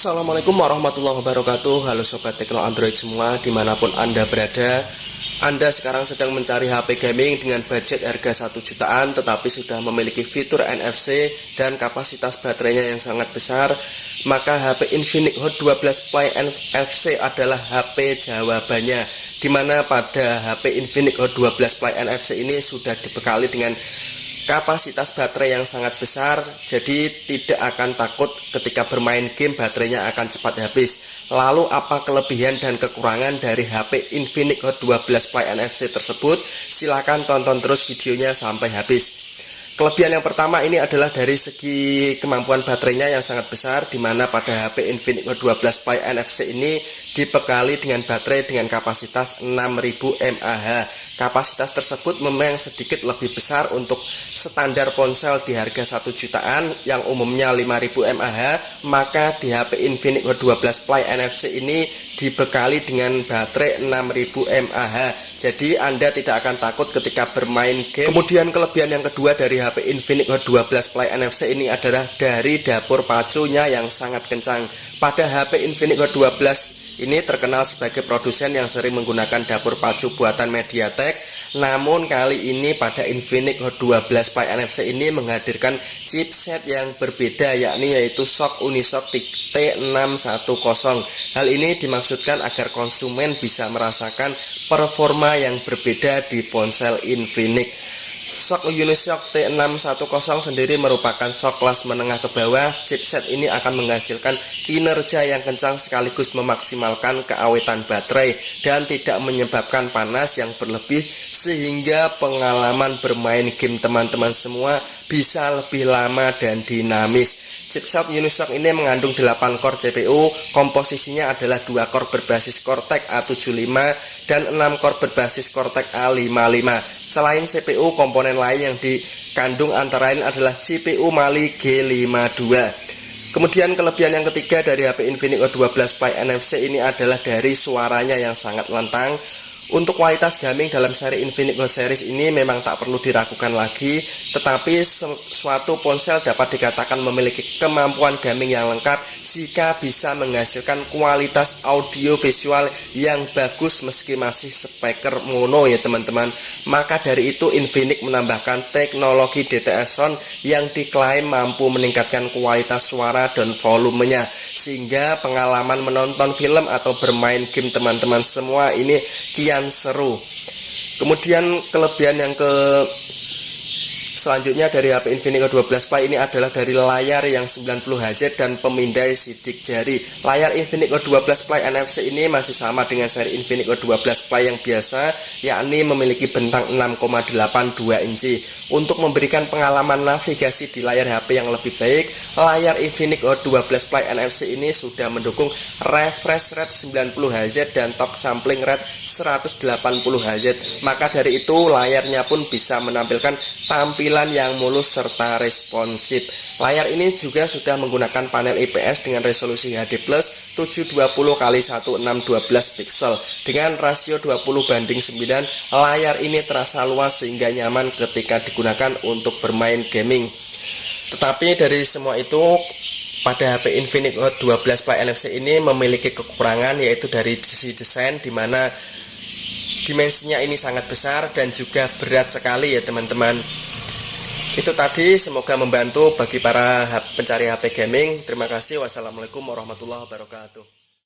Assalamualaikum warahmatullahi wabarakatuh. Halo Sobat Tekno Android semua, dimanapun Anda berada. Anda sekarang sedang mencari HP gaming dengan budget harga 1 jutaan tetapi sudah memiliki fitur NFC dan kapasitas baterainya yang sangat besar. Maka HP Infinix Hot 12 Play NFC adalah HP jawabannya, dimana pada HP Infinix Hot 12 Play NFC ini sudah dibekali dengan kapasitas baterai yang sangat besar, jadi tidak akan takut ketika bermain game baterainya akan cepat habis. Lalu apa kelebihan dan kekurangan dari HP Infinix Hot 12 Play NFC tersebut? Silahkan tonton terus videonya sampai habis. Kelebihan yang pertama ini adalah dari segi kemampuan baterainya yang sangat besar, dimana pada HP Infinix Hot 12 Play NFC ini dibekali dengan baterai dengan kapasitas 6000 mAh. Kapasitas tersebut memang sedikit lebih besar untuk standar ponsel di harga 1 jutaan yang umumnya 5000 mAh, maka di HP Infinix Hot 12 Play NFC ini dibekali dengan baterai 6000 mAh. Jadi Anda tidak akan takut ketika bermain game. Kemudian kelebihan yang kedua dari HP Infinix Hot 12 Play NFC ini adalah dari dapur pacunya yang sangat kencang. Pada HP Infinix Hot 12 ini terkenal sebagai produsen yang sering menggunakan dapur pacu buatan MediaTek. Namun kali ini pada Infinix Hot 12 Play NFC ini menghadirkan chipset yang berbeda, yakni yaitu SOC Unisoc T610. Hal ini dimaksudkan agar konsumen bisa merasakan performa yang berbeda di ponsel Infinix. SOC Unisoc T610 sendiri merupakan SOC kelas menengah ke bawah. Chipset ini akan menghasilkan kinerja yang kencang sekaligus memaksimalkan keawetan baterai dan tidak menyebabkan panas yang berlebih, sehingga pengalaman bermain game teman-teman semua bisa lebih lama dan dinamis. Chipset Unisoc ini mengandung 8 core CPU, komposisinya adalah 2 core berbasis Cortex A75 dan 6 core berbasis Cortex A55. Selain CPU, komponen lain yang dikandung antara lain adalah GPU Mali G52. Kemudian kelebihan yang ketiga dari HP Infinix Hot 12 Play NFC ini adalah dari suaranya yang sangat lantang. Untuk kualitas gaming dalam seri Infinix Hot series ini memang tak perlu diragukan lagi, tetapi suatu ponsel dapat dikatakan memiliki kemampuan gaming yang lengkap jika bisa menghasilkan kualitas audio visual yang bagus meski masih speaker mono ya teman-teman. Maka dari itu Infinix menambahkan teknologi DTS Sound yang diklaim mampu meningkatkan kualitas suara dan volumenya, sehingga pengalaman menonton film atau bermain game teman-teman semua ini kian seru. Kemudian kelebihan yang selanjutnya dari HP Infinix Hot 12 Play ini adalah dari layar yang 90Hz dan pemindai sidik jari. Layar Infinix Hot 12 Play NFC ini masih sama dengan seri Infinix Hot 12 Play yang biasa, yakni memiliki bentang 6,82 inci. Untuk memberikan pengalaman navigasi di layar HP yang lebih baik, layar Infinix Hot 12 Play NFC ini sudah mendukung refresh rate 90Hz dan talk sampling rate 180Hz. Maka dari itu layarnya pun bisa menampilkan tampilan yang mulus serta responsif. Layar ini juga sudah menggunakan panel IPS dengan resolusi HD+ 720x1612 pixel dengan rasio 20:9. Layar ini terasa luas sehingga nyaman ketika digunakan untuk bermain gaming. Tetapi dari semua itu, pada HP Infinix Hot 12 Play NFC ini memiliki kekurangan, yaitu dari sisi desain, di mana dimensinya ini sangat besar dan juga berat sekali ya teman-teman. Itu tadi, semoga membantu bagi para pencari HP gaming. Terima kasih. Wassalamualaikum warahmatullahi wabarakatuh.